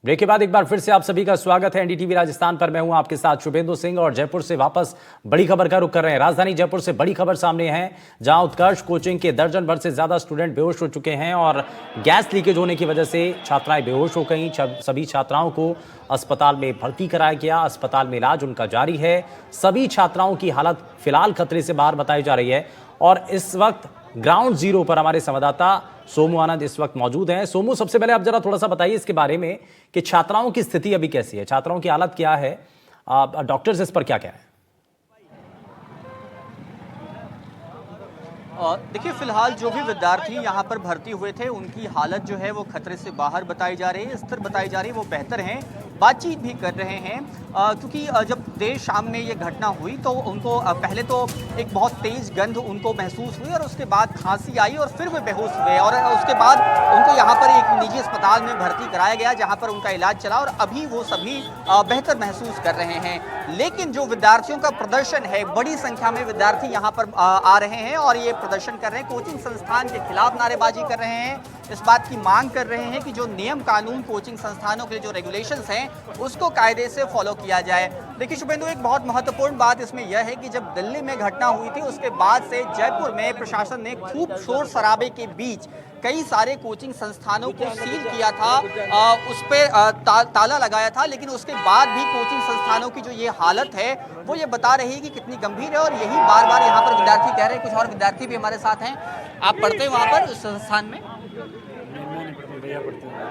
Break के बाद एक बार फिर से आप सभी का स्वागत है एनडीटीवी राजस्थान पर। मैं हूं आपके साथ शुभेंदु सिंह और जयपुर से वापस बड़ी खबर का रुख कर रहे हैं। राजधानी जयपुर से बड़ी खबर सामने है, जहां उत्कर्ष कोचिंग के दर्जन भर से ज्यादा स्टूडेंट बेहोश हो चुके हैं और गैस लीकेज होने की वजह से छात्राएं बेहोश हो गई। सभी छात्राओं को अस्पताल में भर्ती कराया गया, अस्पताल में इलाज उनका जारी है। सभी छात्राओं की हालत फिलहाल खतरे से बाहर बताई जा रही है और इस वक्त ग्राउंड जीरो पर हमारे संवाददाता सोमू आनंद इस वक्त मौजूद हैं। सोमू, सबसे पहले आप जरा थोड़ा सा बताइए इसके बारे में कि छात्राओं की स्थिति अभी कैसी है, छात्राओं की हालत क्या है, डॉक्टर्स इस पर क्या कह रहे हैं? देखिए, फिलहाल जो भी विद्यार्थी यहाँ पर भर्ती हुए थे उनकी हालत जो है वो खतरे से बाहर बताई जा रही है, स्थिर बताई जा रही है, वो बेहतर हैं, बातचीत भी कर रहे हैं। क्योंकि जब देर शाम में ये घटना हुई तो उनको पहले तो एक बहुत तेज़ गंध उनको महसूस हुई और उसके बाद खांसी आई और फिर वे बेहोश हुए और उसके बाद उनको यहाँ पर एक निजी अस्पताल में भर्ती कराया गया, जहाँ पर उनका इलाज चला और अभी वो सभी बेहतर महसूस कर रहे हैं। लेकिन जो विद्यार्थियों का प्रदर्शन है, बड़ी संख्या में विद्यार्थी यहाँ पर आ रहे हैं और ये प्रदर्शन कर रहे हैं, कोचिंग संस्थान के खिलाफ नारेबाजी कर रहे हैं, इस बात की मांग कर रहे हैं कि जो नियम कानून कोचिंग संस्थानों के जो रेगुलेशंस हैं उसको कायदे से फॉलो किया जाए। देखिए शुभेंदु, एक बहुत महत्वपूर्ण बात इसमें यह है कि जब दिल्ली में घटना हुई थी उसके बाद से जयपुर में प्रशासन ने खूब शोर शराबे के बीच कई सारे कोचिंग संस्थानों को सील किया था, उस पर ताला लगाया था, लेकिन उसके बाद भी कोचिंग संस्थानों की जो ये हालत है वो ये बता रही है कि कितनी गंभीर है और यही बार बार यहाँ पर विद्यार्थी कह रहे हैं। कुछ और विद्यार्थी भी हमारे साथ हैं। आप पढ़ते हैं वहाँ पर उस संस्थान में?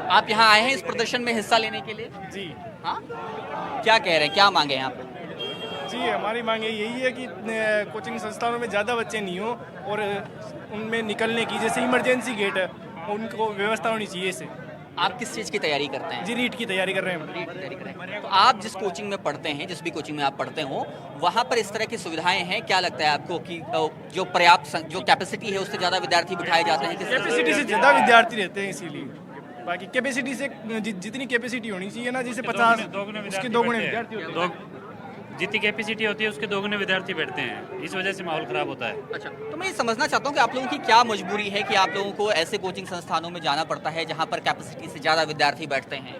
आप यहाँ आए हैं इस प्रदर्शन में हिस्सा लेने के लिए? जी हाँ, क्या कह रहे हैं, क्या मांगे यहाँ पर? जी, हमारी मांग यही है कि कोचिंग संस्थानों में ज़्यादा बच्चे नहीं हो और उनमें निकलने की जैसे इमरजेंसी गेट है उनको व्यवस्था होनी चाहिए। इसे आप किस चीज़ की तैयारी करते हैं? जी, रीट की तैयारी कर रहे हैं। रीट की तैयारी कर रहे हैं। तो आप जिस कोचिंग में पढ़ते हैं, जिस भी कोचिंग में आप पढ़ते हो, वहाँ पर इस तरह की सुविधाएं हैं? क्या लगता है आपको कि जो पर्याप्त जो कैपेसिटी है उससे ज़्यादा विद्यार्थी बिठाए जाते हैं? कैपेसिटी से ज़्यादा विद्यार्थी रहते हैं, इसीलिए बाकी कैपेसिटी से जितनी कैपेसिटी होनी चाहिए ना, जैसे 50 उसके 2 गुने विद्यार्थी होते हैं। जितनी कैपेसिटी होती है उसके 2 गुने विद्यार्थी बैठते हैं, इस वजह से माहौल खराब होता है। अच्छा, तो मैं ये समझना चाहता हूँ कि आप लोगों की क्या मजबूरी है कि आप लोगों को ऐसे कोचिंग संस्थानों में जाना पड़ता है जहाँ पर कैपेसिटी से ज़्यादा विद्यार्थी बैठते हैं?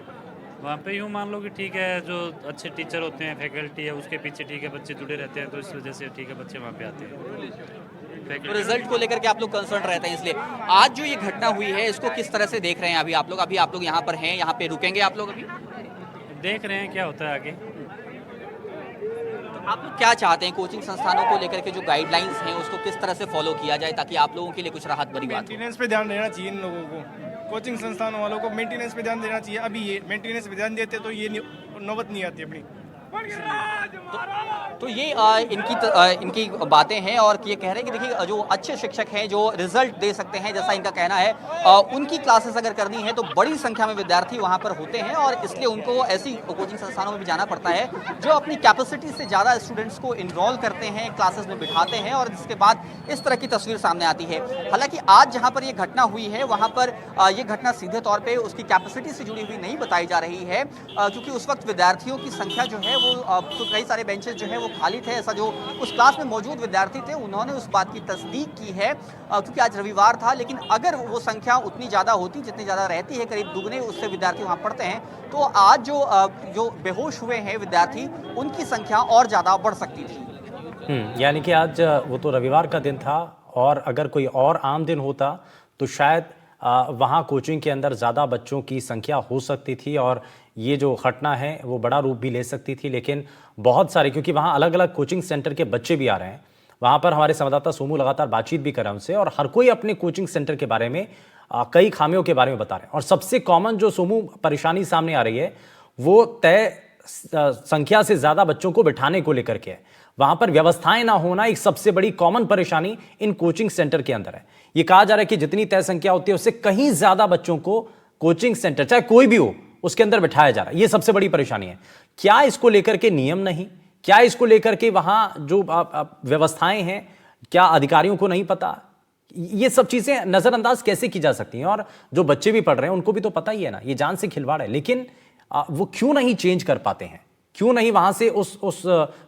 वहाँ पे यूँ मान लो कि ठीक है, जो अच्छे टीचर होते हैं, फैकल्टी है, उसके पीछे ठीक है बच्चे जुड़े रहते हैं, तो इस वजह से ठीक है बच्चे वहाँ पे आते हैं। तो रिजल्ट को लेकर के आप लोग कंसर्न रहते हैं, इसलिए आज जो ये घटना हुई है इसको किस तरह से देख रहे हैं? अभी आप लोग यहाँ पर हैं, यहाँ पे रुकेंगे आप लोग? अभी देख रहे हैं क्या होता है आगे। आप लोग क्या चाहते हैं कोचिंग संस्थानों को लेकर के जो गाइडलाइंस हैं उसको किस तरह से फॉलो किया जाए ताकि आप लोगों के लिए कुछ राहत भरी बात हो? मेंटेनेंस पे ध्यान देना चाहिए इन लोगों को, कोचिंग संस्थानों वालों को मेंटेनेंस पे ध्यान देना चाहिए। अभी ये मेंटेनेंस पे ध्यान देते तो ये नौबत नहीं आती अपनी। तो ये इनकी बातें हैं और ये कह रहे हैं कि देखिए जो अच्छे शिक्षक हैं जो रिजल्ट दे सकते हैं, जैसा इनका कहना है, उनकी क्लासेस अगर करनी है तो बड़ी संख्या में विद्यार्थी वहां पर होते हैं और इसलिए उनको ऐसी कोचिंग संस्थानों में भी जाना पड़ता है जो अपनी कैपेसिटी से ज़्यादा स्टूडेंट्स को इनरोल करते हैं, क्लासेस में बिठाते हैं और जिसके बाद इस तरह की तस्वीर सामने आती है। हालांकि आज जहाँ पर ये घटना हुई है वहाँ पर ये घटना सीधे तौर पर उसकी कैपेसिटी से जुड़ी हुई नहीं बताई जा रही है, क्योंकि उस वक्त विद्यार्थियों की संख्या जो है वो तो कई सारे बेंचेस जो है वो खाली थे। ऐसा जो उस क्लास में मौजूद विद्यार्थी थे उन्होंने उस बात की तस्दीक की है, क्योंकि आज रविवार था, लेकिन अगर वो संख्या उतनी ज़्यादा होती जितनी ज़्यादा रहती है, करीब दुगने उससे विद्यार्थी वहाँ पढ़ते हैं, तो आज जो बेहोश हुए हैं विद्यार्थी उनकी संख्या और ज़्यादा बढ़ सकती थी। यानी कि आज वो तो रविवार का दिन था और अगर कोई और आम दिन होता तो शायद वहाँ कोचिंग के अंदर ज़्यादा बच्चों की संख्या हो सकती थी और ये जो घटना है वो बड़ा रूप भी ले सकती थी। लेकिन बहुत सारे, क्योंकि वहाँ अलग अलग कोचिंग सेंटर के बच्चे भी आ रहे हैं, वहाँ पर हमारे संवाददाता सोमू लगातार बातचीत भी कर रहे हैं उनसे और हर कोई अपने कोचिंग सेंटर के बारे में कई खामियों के बारे में बता रहे हैं। और सबसे कॉमन जो सोमू परेशानी सामने आ रही है वो तय संख्या से ज़्यादा बच्चों को बिठाने को लेकर के है। वहाँ पर व्यवस्थाएं ना होना एक सबसे बड़ी कॉमन परेशानी इन कोचिंग सेंटर के अंदर है। ये कहा जा रहा है कि जितनी तय संख्या होती है उससे कहीं ज़्यादा बच्चों को कोचिंग सेंटर, चाहे कोई भी हो, उसके अंदर बिठाया जा रहा है। ये सबसे बड़ी परेशानी है। क्या इसको लेकर के नियम नहीं, क्या इसको लेकर के वहां जो व्यवस्थाएं हैं, क्या अधिकारियों को नहीं पता? ये सब चीजें नजरअंदाज कैसे की जा सकती हैं? और जो बच्चे भी पढ़ रहे हैं उनको भी तो पता ही है ना, ये जान से खिलवाड़ है, लेकिन वो क्यों नहीं चेंज कर पाते हैं, क्यों नहीं वहां से उस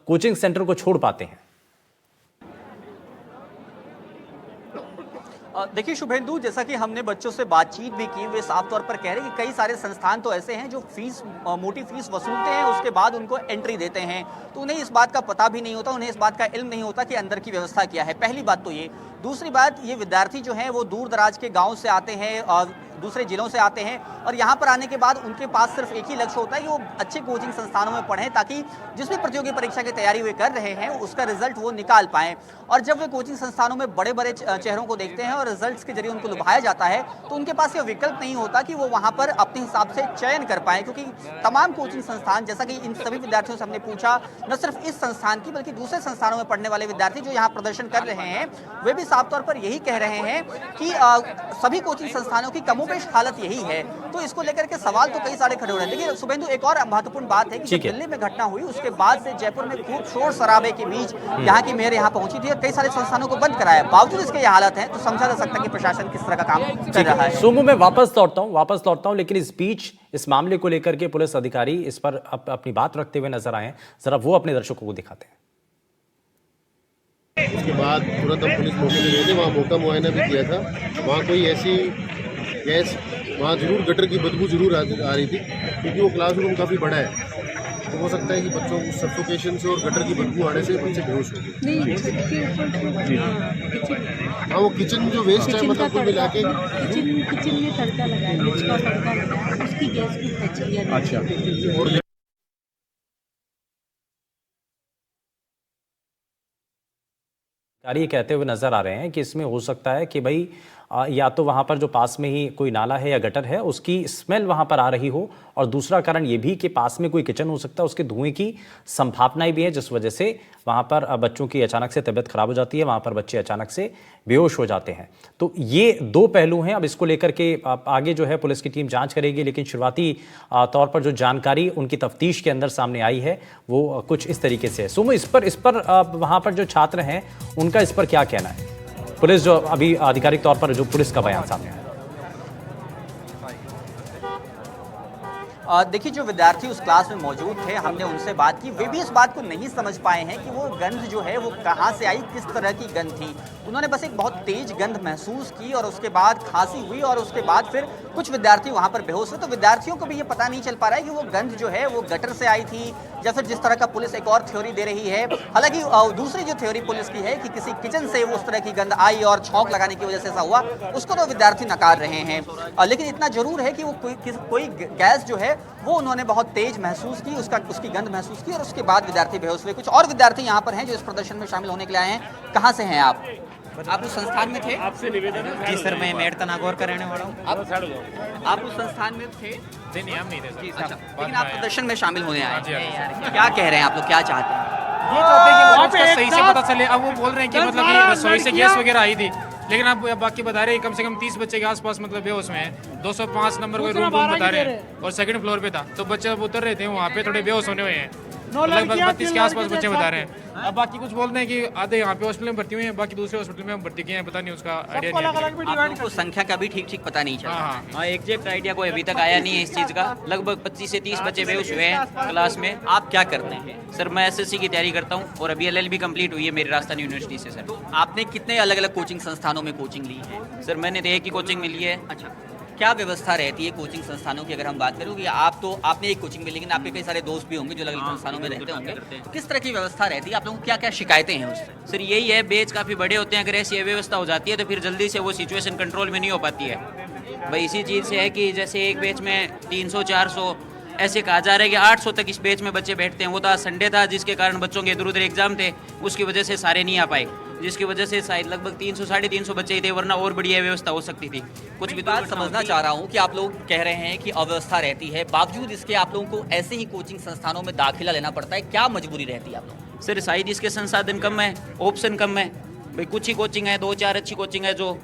कोचिंग सेंटर को छोड़ पाते हैं? देखिए शुभेंदु, जैसा कि हमने बच्चों से बातचीत भी की, वे साफ तौर पर कह रहे हैं कि कई सारे संस्थान तो ऐसे हैं जो फीस मोटी फीस वसूलते हैं, उसके बाद उनको एंट्री देते हैं, तो उन्हें इस बात का पता भी नहीं होता, उन्हें इस बात का इल्म नहीं होता कि अंदर की व्यवस्था क्या है। पहली बात तो ये। दूसरी बात, ये विद्यार्थी जो हैं वो दूर दराज के गाँव से आते हैं और दूसरे जिलों से आते हैं, और यहाँ पर आने के बाद उनके पास सिर्फ एक ही लक्ष्य होता है कि वो अच्छे कोचिंग संस्थानों में पढ़ें, ताकि जिस भी प्रतियोगी परीक्षा की तैयारी वे कर रहे हैं उसका रिजल्ट वो निकाल पाएं। और जब वे कोचिंग संस्थानों में बड़े बड़े चेहरों को देखते हैं और रिजल्ट्स के जरिए उनको लुभाया जाता है, तो उनके पास ये विकल्प नहीं होता कि वो वहाँ पर अपने हिसाब से चयन कर पाएं, क्योंकि तमाम कोचिंग संस्थान, जैसा कि इन सभी विद्यार्थियों से हमने पूछा, न सिर्फ इस संस्थान की बल्कि दूसरे संस्थानों में पढ़ने वाले विद्यार्थी जो यहाँ प्रदर्शन कर रहे हैं, वे भी साफ तौर पर यही कह रहे हैं कि सभी कोचिंग संस्थानों की कमोबेश हालत यही है। तो इसको लेकर के सवाल तो कई सारे खड़े हो रहे हैं। देखिए शुभेंदु, एक और महत्वपूर्ण बात है कि जब दिल्ली में घटना हुई उसके बाद से जयपुर में खूब शोर शराबे के बीच यहाँ की मेयर यहाँ पहुंची थी और कई सारे संस्थानों को बंद कराया। बावजूद इसके ये हालत है, तो समझा जा सकता है कि प्रशासन किस तरह का काम कर रहा है। सोमू, मैं वापस लौटता हूं, लेकिन इस बीच इस मामले को लेकर के पुलिस अधिकारी इस पर अपनी बात रखते हुए नजर आए हैं, जरा वो अपने दर्शकों को दिखाते हैं। उसके बाद तुरंत हम पुलिस मौके पे गए थे, वहाँ मौका मुआयना भी किया था। वहाँ कोई ऐसी गैस, वहाँ जरूर गटर की बदबू जरूर आ रही थी, क्योंकि वो क्लासरूम काफ़ी बड़ा है, तो हो सकता है कि बच्चों को सफोकेशन से और गटर की बदबू आने से बच्चे बेहोश हो गए। हाँ, वो किचन जो वेस्ट है, मतलब कुल मिला के किचन में तड़का लगा है, उसका तड़का लगा है, उसकी गैस की फैक्ट्री। अच्छा। और ये कहते हुए नजर आ रहे हैं कि इसमें हो सकता है कि भाई या तो वहाँ पर जो पास में ही कोई नाला है या गटर है उसकी स्मेल वहाँ पर आ रही हो, और दूसरा कारण ये भी कि पास में कोई किचन हो सकता है, उसके धुएं की संभावनाएं भी है, जिस वजह से वहाँ पर बच्चों की अचानक से तबीयत खराब हो जाती है, वहाँ पर बच्चे अचानक से बेहोश हो जाते हैं। तो ये दो पहलू हैं। अब इसको लेकर के आगे जो है पुलिस की टीम जाँच करेगी, लेकिन शुरुआती तौर पर जो जानकारी उनकी तफ्तीश के अंदर सामने आई है वो कुछ इस तरीके से है। सुमो, इस पर वहाँ पर जो छात्र हैं उनका इस पर क्या कहना है? पुलिस जो अभी आधिकारिक तौर पर जो पुलिस का बयान सामने आया। देखिए, जो विद्यार्थी उस क्लास में मौजूद थे, हमने उनसे बात की, वे भी इस बात को नहीं समझ पाए हैं कि वो गंध जो है वो कहाँ से आई, किस तरह की गंध थी। उन्होंने बस एक बहुत तेज गंध महसूस की और उसके बाद खांसी हुई और उसके बाद फिर कुछ विद्यार्थी वहाँ पर बेहोश हुए। तो विद्यार्थियों को भी ये पता नहीं चल पा रहा है कि वो गंध जो है वो गटर से आई थी या फिर जिस तरह का पुलिस एक और थ्योरी दे रही है। हालांकि दूसरी जो थ्योरी पुलिस की है कि किसी किचन से उस तरह की गंध आई और छौंक लगाने की वजह से ऐसा हुआ, उसको तो विद्यार्थी नकार रहे हैं। लेकिन इतना जरूर है कि वो कोई गैस जो है वो उन्होंने बहुत तेज महसूस की, उसकी गंध महसूस की और उसके बाद विद्यार्थी बेहोश हुए। कुछ और विद्यार्थी यहाँ पर हैं जो इस प्रदर्शन में शामिल होने के लिए आए हैं। कहाँ से हैं आप? आप उस संस्थान में थे? आपसे निवेदन है। जी सर, मैं मेड़ता नागौर का रहने वाला हूँ। आप उस संस्थान में थे? नहीं, हम नहीं थे सर। अच्छा, लेकिन आप प्रदर्शन में शामिल होने आए हैं। क्या कह रहे हैं आप लोग, क्या चाहते हैं? ये चाहते हैं कि मतलब सही से पता चले। अब वो बोल रहे हैं कि मतलब कि रसोई से गैस वगैरह आई थी, लेकिन अब बाकी बता रहे हैं कम से कम 30 बच्चे के आसपास मतलब बेहोश में है। 205 नंबर कोई रूम बता रहे हैं और सेकंड फ्लोर पे था, तो बच्चे अब उतर रहे थे वहाँ पे, थोड़े बेहोश होने हुए हैं। लगभग 32 के आसपास बच्चे बता रहे हैं। अब बाकी कुछ बोल रहे हैं कि आधे यहाँ पे हॉस्पिटल में भर्ती हुए हैं, बाकी दूसरे हॉस्पिटल में भर्ती किए हैं, पता नहीं उसका आइडिया नहीं है। आप लोगों को संख्या का भी ठीक पता नहीं चला? हाँ, एग्जैक्ट आइडिया कोई अभी तक आया नहीं है इस चीज़ का। लगभग 25 से 30 बच्चे बेहोश हुए हैं क्लास में। आप क्या करते हैं? सर, मैं एसएससी की तैयारी करता हूँ और अभी LLB कंप्लीट हुई है मेरी राजस्थान यूनिवर्सिटी से। सर, आपने कितने अलग अलग कोचिंग संस्थानों में कोचिंग ली है? सर मैंने तो एक ही कोचिंग में ली है। अच्छा, क्या व्यवस्था रहती है कोचिंग संस्थानों की? अगर हम बात करें कि आपने एक कोचिंग में, लेकिन आपके कई सारे दोस्त भी होंगे जो अलग अलग संस्थानों में रहते होंगे, तो किस तरह की व्यवस्था रहती है? आप लोगों को क्या क्या शिकायतें हैं उससे? सर यही है, बैच काफ़ी बड़े होते हैं, अगर ऐसी व्यवस्था हो जाती है तो फिर जल्दी से वो सिचुएशन कंट्रोल में नहीं हो पाती है। भाई इसी चीज़ से है कि जैसे एक बैच में 300-400 ऐसे कहा जा रहा है कि 800 तक इस बैच में बच्चे बैठते हैं। वो तो आज संडे था जिसके कारण बच्चों के इधर उधर एग्जाम थे, उसकी वजह से सारे नहीं आ पाए, जिसकी वजह से शायद लगभग 300-350 बच्चे ही थे, वरना और बढ़िया व्यवस्था हो सकती थी। कुछ भी बात समझना चाह रहा हूँ कि आप लोग कह रहे हैं कि अव्यवस्था रहती है, बावजूद इसके आप लोगों को ऐसे ही कोचिंग संस्थानों में दाखिला लेना पड़ता है। क्या मजबूरी रहती है आप लोगों? सर शायद इसके संसाधन कम है, ऑप्शन कम है। भाई कुछ ही कोचिंग है, 2-4 अच्छी कोचिंग है जो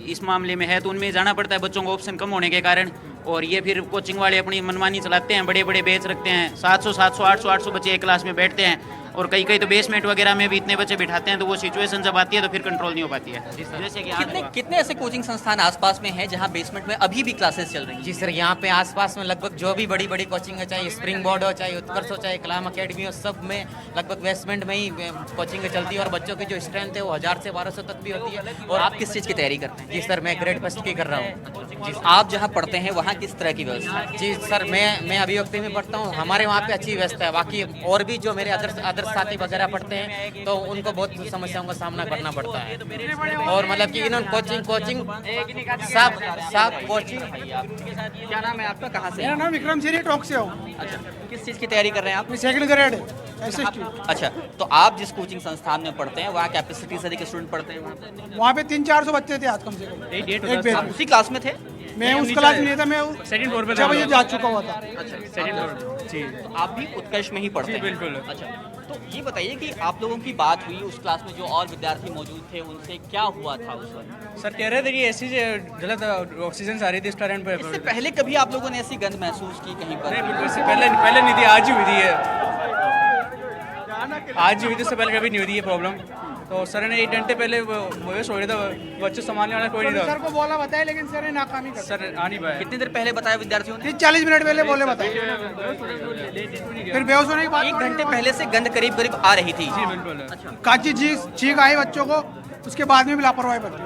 इस मामले में है, तो उनमें जाना पड़ता है बच्चों को ऑप्शन कम होने के कारण। और ये फिर कोचिंग वाले अपनी मनमानी चलाते हैं, बड़े बड़े बैच रखते हैं, 700, 800 बच्चे एक क्लास में बैठते हैं और कई कई तो बेसमेंट वगैरह में भी इतने बच्चे बिठाते हैं, तो वो सिचुएशन जब आती है तो फिर कंट्रोल नहीं हो पाती है। जैसे कि कितने ऐसे कोचिंग संस्थान आसपास में हैं जहां बेसमेंट में अभी भी क्लासेस चल रही हैं? जी सर, यहाँ पे आसपास में लगभग जो भी बड़ी बड़ी कोचिंग है, चाहे स्प्रिंग बोर्ड हो, चाहे उत्कर्ष हो, चाहे कलाम अकेडमी हो, सब में लगभग बेसमेंट में ही कोचिंग चलती है और बच्चों की जो स्ट्रेंथ है वो 1000 से 1200 तक भी होती है। और आप किस चीज़ की तैयारी करते हैं? जी सर, मैं ग्रेड फर्स्ट की कर रहा हूँ। जी, आप जहां पढ़ते हैं वहां किस तरह की व्यवस्था है? जी सर, मैं अभिव्यक्ति में पढ़ता हूँ, हमारे वहाँ पे अच्छी व्यवस्था है। बाकी और भी जो मेरे अदर साथी वगैरह पढ़ते हैं तो उनको बहुत समस्याओं का सामना करना पड़ता है। और मतलब कि इन्होंने कोचिंग सब कोचिंग। क्या नाम है आपका, कहाँ से? मेरा नाम विक्रम सिंह टोंक से हूँ। अच्छा, किस चीज़ की तैयारी कर रहे हैं आप? मैं सेकंड ग्रेड एसएसटी। अच्छा, तो आप जिस कोचिंग संस्थान में पढ़ते हैं वहाँ कैपेसिटी से अधिक स्टूडेंट पढ़ते हैं वहाँ पे? वहाँ पे 300-400 बच्चे थे आज कम से कम एक बैच आप में। उसी क्लास में थे? मैं उस क्लास में नहीं था, मैं सेकंड फ्लोर पे 6 बजे जा चुका हुआ था। अच्छा, सेकंड फ्लोर जी। तो आप भी उत्कर्ष में ही पढ़ते हैं? बिल्कुल। अच्छा, तो ये बताइए कि आप लोगों की बात हुई उस क्लास में जो और विद्यार्थी मौजूद थे, उनसे क्या हुआ था उस वक्त? सर कह रहे थे कि ऐसी गलत ऑक्सीजन आ रही थी रेस्टोरेंट पे। इससे पहले कभी आप लोगों ने ऐसी गंध महसूस की कहीं पर? नहीं, बिल्कुल इससे पहले नहीं थी, आज ही हुई थी ये। आज ही हुई थी, इससे पहले कभी नहीं हुई थी ये प्रॉब्लम। तो सर ने 1 घंटे पहले बेहोश हो गया था, बच्चे संभालने वाला कोई नहीं था। सर को बोला बताया लेकिन सर ने नाकामी कर। सर आ नहीं पाया। कितनी देर पहले बताया विद्यार्थियों ने? 40 मिनट पहले बोले बताया, फिर बेहोश होने के बाद 1 घंटे पहले से गंध करीब करीब आ रही थी। जी बिल्कुल। अच्छा, काची चीख आई बच्चों को, उसके बाद में भी लापरवाही बरती,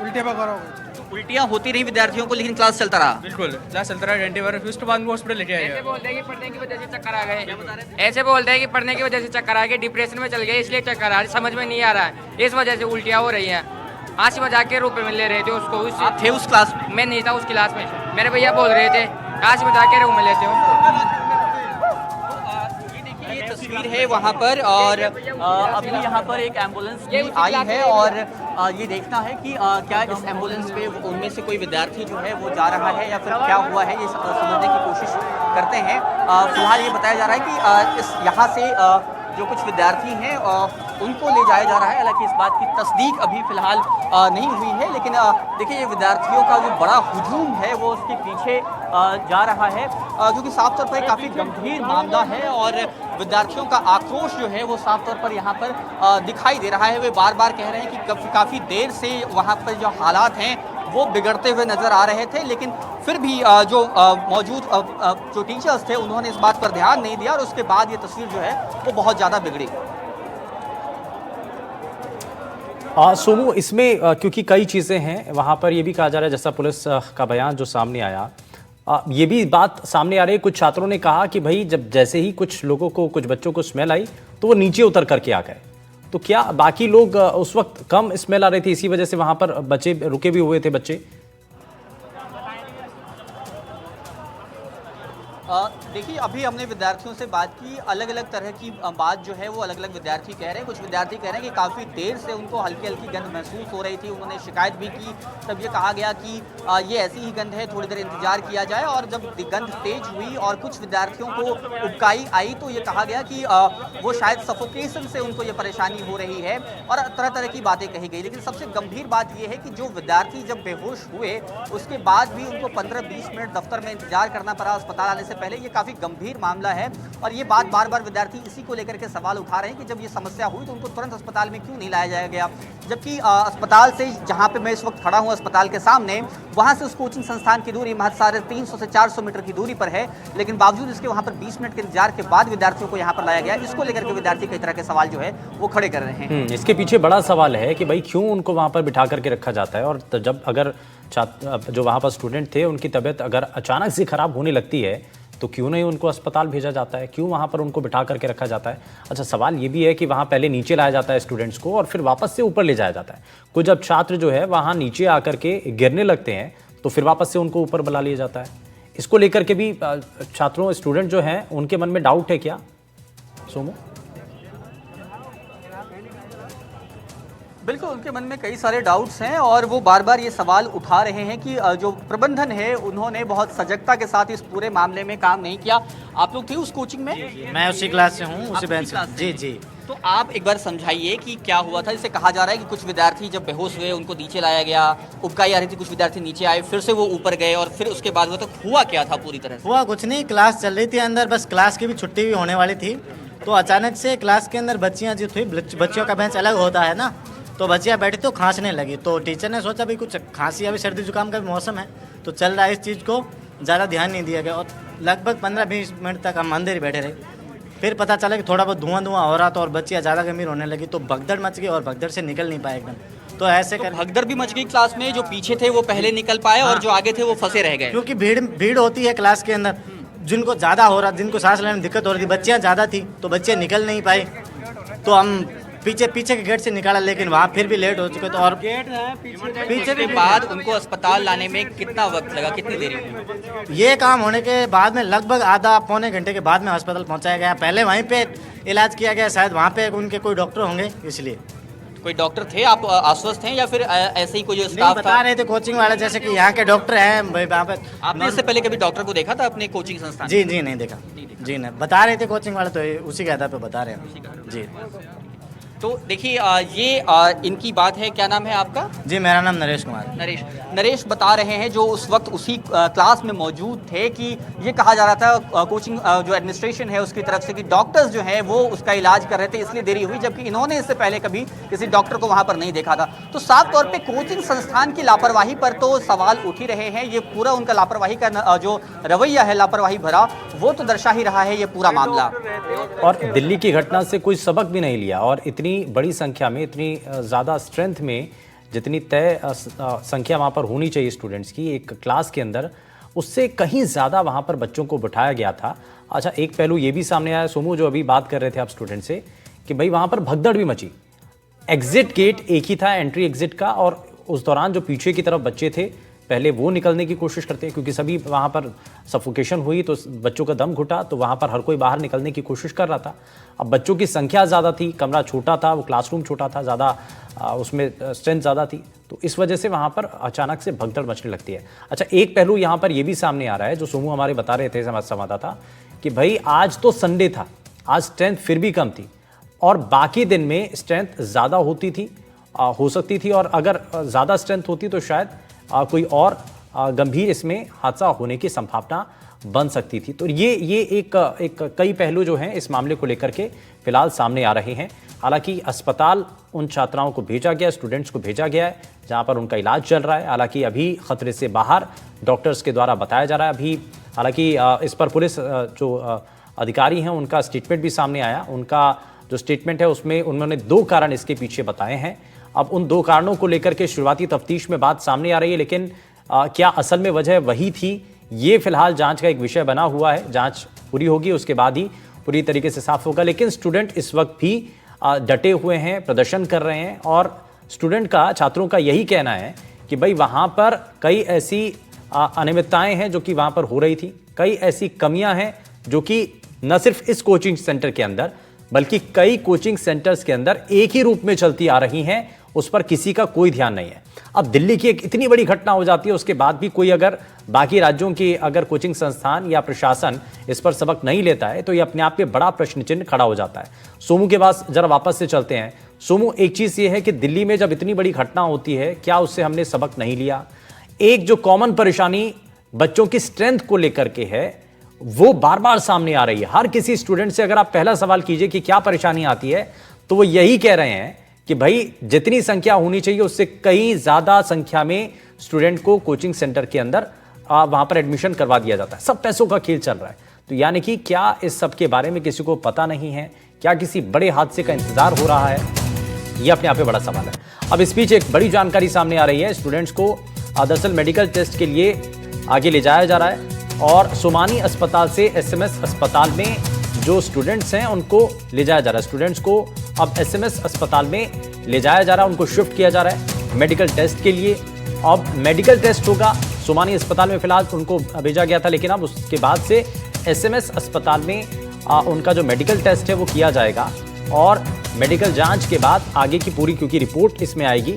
उल्टे वगैरह हो गए। उल्टियाँ होती रही विद्यार्थियों को लेकिन क्लास चलता रहा? बिल्कुल, क्लास चलता रहा घंटे भर, फिर उसके बाद में हॉस्पिटल लेके आए। बोलते हैं कि पढ़ने की वजह से चक्कर आ गए, ऐसे बोलते हैं कि पढ़ने की वजह से चक्कर आ गए, डिप्रेशन में चल गए इसलिए चक्कर आ रहे, समझ में नहीं आ रहा है, इस वजह से उल्टियाँ हो रही हैं। हंसी मजाक के रूप में ले रहे थे उसको। आप थे उस क्लास में? मैं नहीं था उस क्लास में, मेरे भैया बोल रहे थे, हंसी मजाक के रूप में लेते उसको। ये तस्वीर है वहाँ पर, और अभी यहाँ पर एक एम्बुलेंस भी आई है और ये देखना है कि क्या इस एम्बुलेंस पे उनमें से कोई विद्यार्थी जो है वो जा रहा है या फिर क्या हुआ है, ये समझने की कोशिश करते हैं। फिलहाल ये बताया जा रहा है कि इस यहाँ से जो कुछ विद्यार्थी हैं उनको ले जाया जा रहा है। हालांकि इस बात की तस्दीक अभी फिलहाल नहीं हुई है, लेकिन देखिए ये विद्यार्थियों का जो बड़ा हुजूम है वो उसके पीछे जा रहा है, जो कि साफ तौर पर काफ़ी गंभीर मामला है और विद्यार्थियों का आक्रोश जो है वो साफ तौर पर यहाँ पर दिखाई दे रहा है। वे बार बार कह रहे हैं कि काफ़ी देर से वहाँ पर जो हालात हैं वो बिगड़ते हुए नज़र आ रहे थे, लेकिन फिर भी जो मौजूद जो टीचर्स थे उन्होंने इस बात पर ध्यान नहीं दिया और उसके बाद ये तस्वीर जो है वो बहुत ज़्यादा बिगड़ी। सोमू, इसमें क्योंकि कई चीज़ें हैं, वहाँ पर ये भी कहा जा रहा है, जैसा पुलिस का बयान जो सामने आया, ये भी बात सामने आ रही है, कुछ छात्रों ने कहा कि भाई जब जैसे ही कुछ लोगों को, कुछ बच्चों को स्मेल आई तो वो नीचे उतर करके आ गए। तो क्या बाकी लोग उस वक्त कम स्मेल आ रही थी, इसी वजह से वहाँ पर बच्चे रुके भी हुए थे बच्चे? देखिए, अभी हमने विद्यार्थियों से बात की, अलग अलग तरह की बात जो है वो अलग अलग विद्यार्थी कह रहे हैं। कुछ विद्यार्थी कह रहे हैं कि काफ़ी देर से उनको हल्की हल्की गंध महसूस हो रही थी, उन्होंने शिकायत भी की, तब ये कहा गया कि ये ऐसी ही गंध है, थोड़ी देर इंतजार किया जाए। और जब गंध तेज हुई और कुछ विद्यार्थियों को उबकाई आई तो ये कहा गया कि वो शायद सफोकेशन से उनको ये परेशानी हो रही है और तरह तरह की बातें कही गई। लेकिन सबसे गंभीर बात ये है कि जो विद्यार्थी जब बेहोश हुए उसके बाद भी उनको 15-20 मिनट दफ्तर में इंतजार करना पड़ा अस्पताल आने से पहले। ये काफ़ी गंभीर मामला है और ये बात बार बार विद्यार्थी इसी को लेकर के सवाल उठा रहे हैं कि जब ये समस्या हुई तो उनको तुरंत अस्पताल में क्यों नहीं लाया जाया गया, जबकि अस्पताल से, जहाँ पे मैं इस वक्त खड़ा हूँ अस्पताल के सामने, वहाँ से उस कोचिंग संस्थान की दूरी महज 350 से 400 मीटर की दूरी पर है, लेकिन बावजूद इसके वहाँ पर 20 मिनट के इंतजार के बाद विद्यार्थियों को यहाँ पर लाया गया। इसको लेकर के विद्यार्थी कई तरह के सवाल जो है वो खड़े कर रहे हैं। इसके पीछे बड़ा सवाल है कि भाई क्यों उनको वहाँ पर बिठा करके रखा जाता है, और जब अगर जो वहाँ पर स्टूडेंट थे उनकी तबीयत अगर अचानक से खराब होने लगती है तो क्यों नहीं उनको अस्पताल भेजा जाता है, क्यों वहाँ पर उनको बिठा करके रखा जाता है? अच्छा, सवाल ये भी है कि वहाँ पहले नीचे लाया जाता है स्टूडेंट्स को और फिर वापस से ऊपर ले जाया जाता है। कुछ जब छात्र जो है वहाँ नीचे आकर के गिरने लगते हैं तो फिर वापस से उनको ऊपर बुला लिया जाता है। इसको लेकर के भी छात्रों, स्टूडेंट जो हैं उनके मन में डाउट है क्या सोमू? बिल्कुल, उनके मन में कई सारे डाउट्स हैं और वो बार बार ये सवाल उठा रहे हैं कि जो प्रबंधन है उन्होंने बहुत सजगता के साथ इस पूरे मामले में काम नहीं किया। आप लोग थे उस कोचिंग में? मैं उसी क्लास से हूँ, उसी बेंच से। जी जी। तो आप एक बार समझाइए कि क्या हुआ था। जिसे कहा जा रहा है कि कुछ विद्यार्थी जब बेहोश हुए उनको नीचे लाया गया, उबकाई आ रही थी, कुछ विद्यार्थी नीचे आए, फिर से वो ऊपर गए और फिर उसके बाद वो तो हुआ क्या था पूरी तरह से? हुआ कुछ नहीं, क्लास चल रही थी अंदर, बस क्लास की भी छुट्टी भी होने वाली थी तो अचानक से क्लास के अंदर बच्चियाँ जो थी, बच्चियों का बेंच अलग होता है ना, तो बच्चियाँ बैठी तो खांसने लगी। तो टीचर ने सोचा भाई कुछ खांसी, अभी सर्दी जुकाम का मौसम है तो चल रहा है, इस चीज़ को ज़्यादा ध्यान नहीं दिया गया और लगभग 15-20 मिनट तक हम अंदर ही बैठे रहे। फिर पता चला कि थोड़ा बहुत धुआं हो रहा था और बच्चियाँ ज़्यादा गंभीर होने लगी, तो भगदड़ मच गई और भगदड़ से निकल नहीं पाए एकदम। तो ऐसे कर भगदड़ भी मच गई क्लास में, जो पीछे थे वो पहले निकल पाए और जो आगे थे वो फंसे रह गए। क्योंकि भीड़ होती है क्लास के अंदर, जिनको ज़्यादा हो रहा, जिनको सांस लेने में दिक्कत हो रही थी, बच्चियाँ ज़्यादा थी तो बच्चे निकल नहीं पाए। तो हम पीछे के गेट से निकाला, लेकिन वहाँ फिर भी लेट हो चुके थे। और पीछे के बाद उनको अस्पताल लाने में कितना वक्त लगा, कितनी देरी हुई? ये काम होने के बाद में लगभग आधा पौने घंटे के बाद में अस्पताल पहुँचाया गया। पहले वहीं पे इलाज किया गया, शायद वहाँ पे उनके कोई डॉक्टर होंगे इसलिए। कोई डॉक्टर थे, आप आश्वस्त हैं या फिर ऐसे ही कोई जो स्टाफ बता रहे थे कोचिंग वाले, जैसे कि यहाँ के डॉक्टर हैं वहाँ पे। आपने इससे पहले कभी डॉक्टर को देखा था अपने कोचिंग संस्थान? जी नहीं देखा, जी नहीं, बता रहे थे कोचिंग वाले, तो उसी के आधार पे बता रहे हैं जी। तो देखिए ये इनकी बात है। क्या नाम है आपका? जी मेरा नाम नरेश कुमार। नरेश बता रहे हैं जो उस वक्त उसी क्लास में मौजूद थे कि ये कहा जा रहा था कोचिंग जो एडमिनिस्ट्रेशन है उसकी तरफ से कि डॉक्टर्स जो हैं वो उसका इलाज कर रहे थे, इसलिए देरी हुई, जबकि इन्होंने इससे पहले कभी किसी डॉक्टर को वहाँ पर नहीं देखा था। तो साफ तौर पर कोचिंग संस्थान की लापरवाही पर तो सवाल उठ ही रहे हैं। ये पूरा उनका लापरवाही का जो रवैया है लापरवाही भरा, वो तो दर्शा ही रहा है ये पूरा मामला। और दिल्ली की घटना से कोई सबक भी नहीं लिया और इतनी बड़ी संख्या में, इतनी ज़्यादा स्ट्रेंथ में, जितनी तय संख्या वहाँ पर होनी चाहिए स्टूडेंट्स की एक क्लास के अंदर, उससे कहीं ज़्यादा वहाँ पर बच्चों को बिठाया गया था। अच्छा, एक पहलू ये भी सामने आया सोमू, जो अभी बात कर रहे थे आप स्टूडेंट से, कि भाई वहाँ पर भगदड़ भी मची। एग्जिट गेट एक ही था, एंट्री एग्जिट का, और उस दौरान जो पीछे की तरफ बच्चे थे पहले वो निकलने की कोशिश करते हैं, क्योंकि सभी वहाँ पर सफोकेशन हुई तो बच्चों का दम घुटा, तो वहाँ पर हर कोई बाहर निकलने की कोशिश कर रहा था। अब बच्चों की संख्या ज़्यादा थी, कमरा छोटा था, वो क्लासरूम छोटा था, ज़्यादा उसमें स्ट्रेंथ ज़्यादा थी, तो इस वजह से वहाँ पर अचानक से भगदड़ मचने लगती है। अच्छा, एक पहलू यहाँ पर ये भी सामने आ रहा है जो सोमू हमारे बता रहे थे संवाददाता, कि भाई आज तो संडे था, आज स्ट्रेंथ फिर भी कम थी और बाकी दिन में स्ट्रेंथ ज़्यादा होती थी, हो सकती थी, और अगर ज़्यादा स्ट्रेंथ होती तो शायद कोई और गंभीर इसमें हादसा होने की संभावना बन सकती थी। तो ये एक कई पहलू जो हैं इस मामले को लेकर के फिलहाल सामने आ रहे हैं। हालांकि अस्पताल उन छात्राओं को भेजा गया, स्टूडेंट्स को भेजा गया है जहां पर उनका इलाज चल रहा है। हालांकि अभी खतरे से बाहर डॉक्टर्स के द्वारा बताया जा रहा है। अभी हालांकि इस पर पुलिस जो अधिकारी हैं उनका स्टेटमेंट भी सामने आया। उनका जो स्टेटमेंट है उसमें उन्होंने 2 कारण इसके पीछे बताए हैं। अब उन 2 कारणों को लेकर के शुरुआती तफ्तीश में बात सामने आ रही है, लेकिन क्या असल में वजह वही थी, ये फिलहाल जांच का एक विषय बना हुआ है। जांच पूरी होगी उसके बाद ही पूरी तरीके से साफ होगा। लेकिन स्टूडेंट इस वक्त भी डटे हुए हैं, प्रदर्शन कर रहे हैं, और स्टूडेंट का, छात्रों का यही कहना है कि भाई वहाँ पर कई ऐसी अनियमितताएं हैं जो कि वहाँ पर हो रही थी, कई ऐसी कमियां हैं जो कि न सिर्फ इस कोचिंग सेंटर के अंदर बल्कि कई कोचिंग सेंटर्स के अंदर एक ही रूप में चलती आ रही हैं, उस पर किसी का कोई ध्यान नहीं है। अब दिल्ली की एक इतनी बड़ी घटना हो जाती है, उसके बाद भी कोई अगर बाकी राज्यों की अगर कोचिंग संस्थान या प्रशासन इस पर सबक नहीं लेता है तो ये अपने आप पे बड़ा प्रश्न चिन्ह खड़ा हो जाता है। सोमू के पास जरा वापस से चलते हैं। सोमू, एक चीज ये है कि दिल्ली में जब इतनी बड़ी घटना होती है, क्या उससे हमने सबक नहीं लिया? एक जो कॉमन परेशानी बच्चों की स्ट्रेंथ को लेकर के है वो बार बार सामने आ रही है। हर किसी स्टूडेंट से अगर आप पहला सवाल कीजिए कि क्या परेशानी आती है, तो वो यही कह रहे हैं कि भाई जितनी संख्या होनी चाहिए उससे कहीं ज्यादा संख्या में स्टूडेंट को कोचिंग सेंटर के अंदर वहां पर एडमिशन करवा दिया जाता है। सब पैसों का खेल चल रहा है। तो यानी कि क्या इस सब के बारे में किसी को पता नहीं है? क्या किसी बड़े हादसे का इंतजार हो रहा है? यह अपने आप में बड़ा सवाल है। अब इस बीच एक बड़ी जानकारी सामने आ रही है। स्टूडेंट्स को दरअसल मेडिकल टेस्ट के लिए आगे ले जाया जा रहा है और सोमानी अस्पताल से एसएमएस अस्पताल में जो स्टूडेंट्स हैं उनको ले जाया जा रहा है। स्टूडेंट्स को अब एसएमएस अस्पताल में ले जाया जा रहा है, उनको शिफ्ट किया जा रहा है मेडिकल टेस्ट के लिए। अब मेडिकल टेस्ट होगा सोमानी अस्पताल में, फिलहाल उनको भेजा गया था, लेकिन अब उसके बाद से एसएमएस अस्पताल में उनका जो मेडिकल टेस्ट है वो किया जाएगा और मेडिकल जांच के बाद आगे की पूरी, क्योंकि रिपोर्ट इसमें आएगी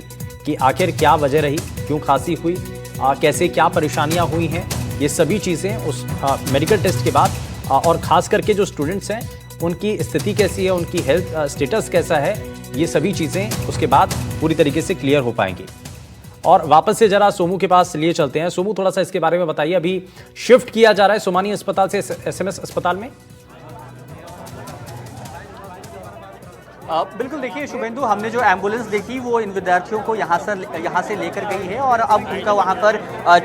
कि आखिर क्या वजह रही, क्यों खांसी हुई, कैसे क्या परेशानियां हुई हैं, ये सभी चीज़ें उस मेडिकल टेस्ट के बाद और ख़ास करके जो स्टूडेंट्स हैं उनकी स्थिति कैसी है, उनकी हेल्थ स्टेटस कैसा है, ये सभी चीज़ें उसके बाद पूरी तरीके से क्लियर हो पाएंगी। और वापस से जरा सोमू के पास लिए चलते हैं। सोमू, थोड़ा सा इसके बारे में बताइए। अभी शिफ्ट किया जा रहा है सोमानी अस्पताल से एसएमएस अस्पताल में। बिल्कुल, देखिए शुभेंदु, हमने जो एम्बुलेंस देखी वो इन विद्यार्थियों को यहाँ से लेकर गई है और अब उनका वहाँ पर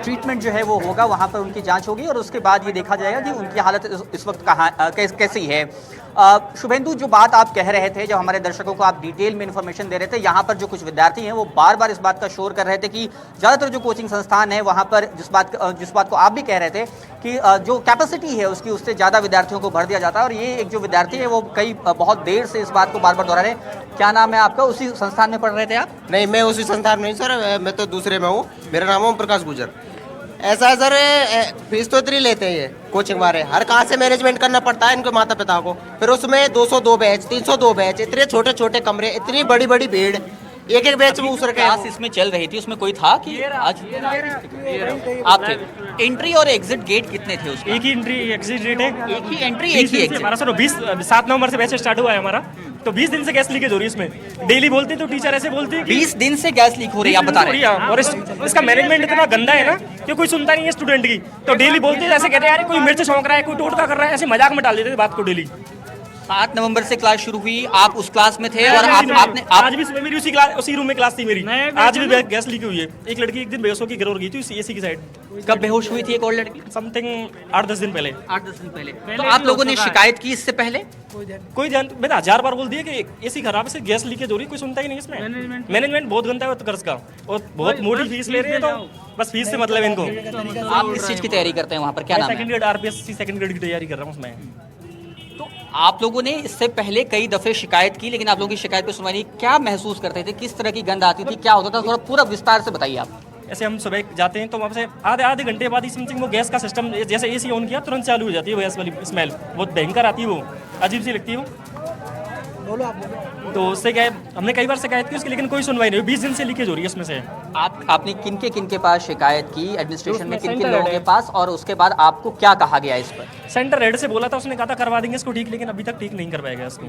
ट्रीटमेंट जो है वो होगा, वहाँ पर उनकी जांच होगी और उसके बाद ये देखा जाएगा कि उनकी हालत इस वक्त कैसी है। शुभेंदु, जो बात आप कह रहे थे, जब हमारे दर्शकों को आप डिटेल में इन्फॉर्मेशन दे रहे थे, यहाँ पर जो कुछ विद्यार्थी हैं वो बार बार इस बात का शोर कर रहे थे कि ज़्यादातर जो कोचिंग संस्थान है वहाँ पर जिस बात को आप भी कह रहे थे कि जो कैपेसिटी है उससे ज़्यादा विद्यार्थियों को भर दिया जाता है और ये एक जो विद्यार्थी है वो बहुत देर से इस बात को बार बार दोहरा रहे। क्या नाम है आपका? उसी संस्थान में पढ़ रहे थे आप? नहीं, मैं उसी संस्थान में नहीं सर, मैं तो दूसरे में हूँ। मेरा नाम ओम प्रकाश गुजर। ऐसा है सर, फीस तो इतनी लेते हैं ये कोचिंग वाले, हर कहाँ से मैनेजमेंट करना पड़ता है इनको माता पिता को। फिर उसमें 202 बैच, 302 बैच, इतने छोटे छोटे कमरे, इतनी बड़ी बड़ी भीड़, एक एक बैच में उस क्लास इसमें चल रही थी, उसमें कोई था कि आज आप थे? एंट्री और एग्जिट गेट कितने थे उसमें? एक ही एंट्री एग्जिट गेट है, एक ही एंट्री एक ही एग्जिट। हमारा सर 7 नवंबर से बैच स्टार्ट हुआ है हमारा, तो 20 दिन से गैस लीकेज हो रही है इसमें। डेली बोलते हैं तो टीचर ऐसे बोलते हैं 20 दिन से गैस लीक हो रही है, आप बता रहे हैं। और इसका मैनेजमेंट इतना गंदा है ना कि कोई सुनता नहीं है स्टूडेंट की। तो डेली बोलते हैं, ऐसे कहते हैं यार कोई मिर्च छौंक रहा है, कोई टोटका कर रहा है, ऐसे मजाक में डाल देते थे बात को डेली। 7 नवंबर से क्लास शुरू हुई, आप उस क्लास में थे और आपने आज भी सुबह मेरी उसी रूम में क्लास थी मेरी, आज भी गैस लीक हुई है। एक लड़की एक दिन बेहोश होकर गिर गई थी एसी की साइड। कब बेहोश हुई थी एक और लड़की? समथिंग 8-10 दिन पहले। 8-10 दिन पहले। तो आप लोगों ने शिकायत की इससे पहले? कोई ध्यान, मैंने 1000 बार बोल दिया कि एसी खराब है, गैस लीकेज हो रही है, कोई सुनता ही नहीं इसमें। मैनेजमेंट बहुत गंदा है कर्ज का और बहुत मोटी फीस ले रही है, तो बस फीस से मतलब इनको। आप किस चीज की तैयारी करते हैं वहाँ पर? क्या नाम है? Second grade RPSC second grade की तैयारी कर रहा हूँ उसमें। तो आप लोगों ने इससे पहले कई दफे शिकायत की, लेकिन आप लोगों की शिकायत पे सुनवाई नहीं। क्या महसूस करते थे? किस तरह की गंध आती थी? क्या होता था? थोड़ा पूरा विस्तार से बताइए आप। ऐसे हम सुबह जाते हैं तो वहाँ से आधे घंटे बाद ही समथिंग वो गैस का सिस्टम जैसे एसी ऑन किया तुरंत चालू हो जाती है, गैस वाली स्मेल बहुत भयंकर आती है, वो अजीब सी लगती है वो। तो उससे क्या है, हमने कई बार शिकायत की उसकी, लेकिन कोई सुनवाई नहीं। 20 दिन से लीकेज हो रही है इसमें से। आपने किनके पास शिकायत की एडमिनिस्ट्रेशन में, किन लोगों के पास, और उसके बाद आपको क्या कहा गया इस पर? सेंटर हेड से बोला था, उसने कहा था करवा देंगे इसको ठीक, लेकिन अभी तक ठीक नहीं करवाया गया इसको।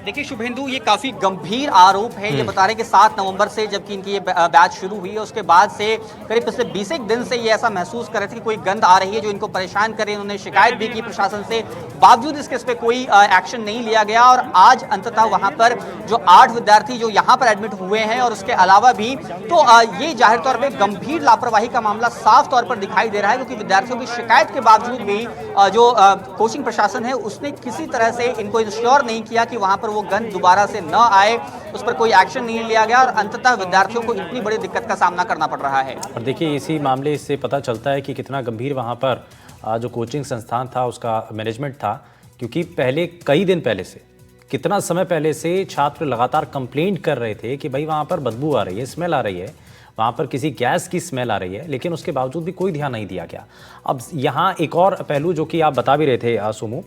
देखिए शुभेंदु, ये काफ़ी गंभीर आरोप है। ये बता रहे हैं कि 7 नवंबर से जबकि इनकी ये बैच शुरू हुई है, उसके बाद से करीब पिछले 20 दिन से ये ऐसा महसूस कर रहे थे कि कोई गंध आ रही है जो इनको परेशान करे। उन्होंने शिकायत भी की प्रशासन से, बावजूद इसके इस पर कोई एक्शन नहीं लिया गया। और आज अंततः वहाँ पर जो 8 विद्यार्थी जो यहाँ पर एडमिट हुए हैं और उसके अलावा भी, तो ये जाहिर तौर पर गंभीर लापरवाही का मामला साफ तौर पर दिखाई दे रहा है, क्योंकि विद्यार्थियों की शिकायत के बावजूद भी जो कोचिंग प्रशासन है उसने किसी तरह से इनको इंश्योर नहीं किया कि वहाँ पर वो गंध दोबारा से न आए, उस पर कोई एक्शन नहीं लिया गया और अंततः विद्यार्थियों को इतनी बड़ी दिक्कत का सामना करना पड़ रहा है। और देखिए, इसी मामले से पता चलता है कि कितना गंभीर वहाँ पर जो कोचिंग संस्थान था उसका मैनेजमेंट था, क्योंकि पहले कई दिन पहले से, कितना समय पहले से छात्र लगातार कंप्लेंट कर रहे थे कि भाई वहाँ पर बदबू आ रही है, स्मेल आ रही है, वहाँ पर किसी गैस की स्मेल आ रही है, लेकिन उसके बावजूद भी कोई ध्यान नहीं दिया गया। अब यहाँ एक और पहलू जो कि आप बता भी रहे थे सोमू,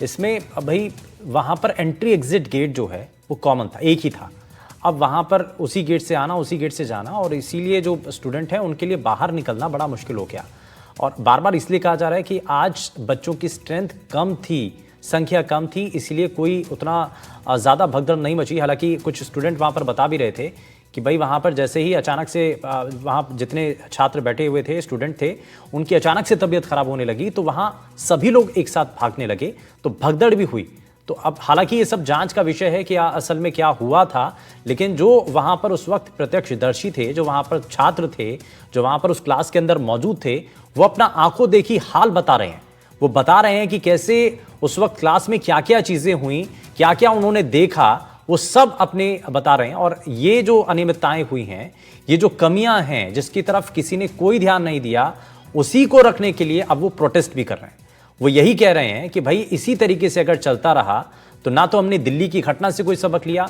इसमें भाई वहाँ पर एंट्री एग्जिट गेट जो है वो कॉमन था, एक ही था। अब वहाँ पर उसी गेट से आना, उसी गेट से जाना, और इसीलिए जो स्टूडेंट हैं उनके लिए बाहर निकलना बड़ा मुश्किल हो गया। और बार बार इसलिए कहा जा रहा है कि आज बच्चों की स्ट्रेंथ कम थी, संख्या कम थी, इसलिए कोई उतना ज़्यादा भगदड़ नहीं मची। हालांकि कुछ स्टूडेंट वहाँ पर बता भी रहे थे कि भाई वहाँ पर जैसे ही अचानक से वहाँ जितने छात्र बैठे हुए थे, स्टूडेंट थे, उनकी अचानक से तबीयत खराब होने लगी, तो वहाँ सभी लोग एक साथ भागने लगे, तो भगदड़ भी हुई। तो अब हालांकि ये सब जांच का विषय है कि असल में क्या हुआ था, लेकिन जो वहाँ पर उस वक्त प्रत्यक्षदर्शी थे, जो वहाँ पर छात्र थे, जो वहाँ पर उस क्लास के अंदर मौजूद थे, वो अपना आंखों देखी हाल बता रहे हैं। वो बता रहे हैं कि कैसे उस वक्त क्लास में क्या क्या चीज़ें हुई, क्या क्या उन्होंने देखा, वो सब अपने बता रहे हैं। और ये जो अनियमितताएं हुई हैं, ये जो कमियां हैं जिसकी तरफ किसी ने कोई ध्यान नहीं दिया, उसी को रखने के लिए अब वो प्रोटेस्ट भी कर रहे हैं। वो यही कह रहे हैं कि भाई इसी तरीके से अगर चलता रहा तो ना तो हमने दिल्ली की घटना से कोई सबक लिया।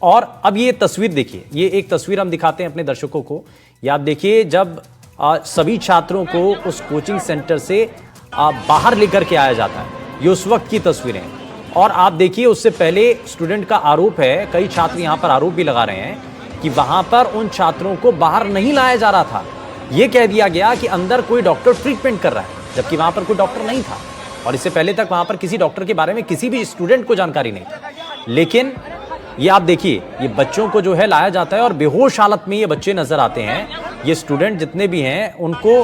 और अब ये तस्वीर देखिए, ये एक तस्वीर हम दिखाते हैं अपने दर्शकों को। ये आप देखिए, जब सभी छात्रों को उस कोचिंग सेंटर से बाहर लेकर के आया जाता है, ये उस वक्त की तस्वीरें हैं। और आप देखिए, उससे पहले स्टूडेंट का आरोप है, कई छात्र यहाँ पर आरोप भी लगा रहे हैं कि वहाँ पर उन छात्रों को बाहर नहीं लाया जा रहा था। ये कह दिया गया कि अंदर कोई डॉक्टर ट्रीटमेंट कर रहा है, जबकि वहाँ पर कोई डॉक्टर नहीं था। और इससे पहले तक वहाँ पर किसी डॉक्टर के बारे में किसी भी स्टूडेंट को जानकारी नहीं थी। लेकिन ये आप देखिए, ये बच्चों को जो है लाया जाता है और बेहोश हालत में ये बच्चे नजर आते हैं। ये स्टूडेंट जितने भी हैं उनको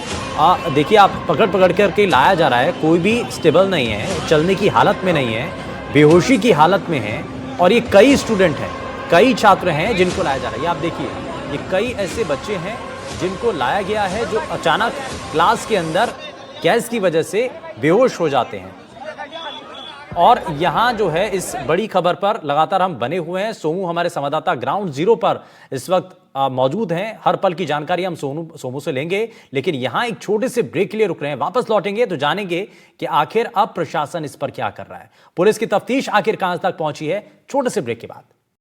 देखिए, आप पकड़ करके लाया जा रहा है, कोई भी स्टेबल नहीं है, चलने की हालत में नहीं है, बेहोशी की हालत में है। और ये कई स्टूडेंट हैं, कई छात्र हैं जिनको लाया जा रहा है। ये आप देखिए, ये कई ऐसे बच्चे हैं जिनको लाया गया है जो अचानक क्लास के अंदर गैस की वजह से बेहोश हो जाते हैं। और यहां जो है इस बड़ी खबर पर लगातार हम बने हुए हैं। सोमू हमारे संवाददाता ग्राउंड जीरो पर इस वक्त मौजूद हैं। हर पल की जानकारी हम सोमू से लेंगे, लेकिन यहां एक छोटे से ब्रेक के लिए रुक रहे हैं। वापस लौटेंगे तो जानेंगे कि आखिर अब प्रशासन इस पर क्या कर रहा है, पुलिस की तफ्तीश आखिर कहां तक पहुंची है। छोटे से ब्रेक के बाद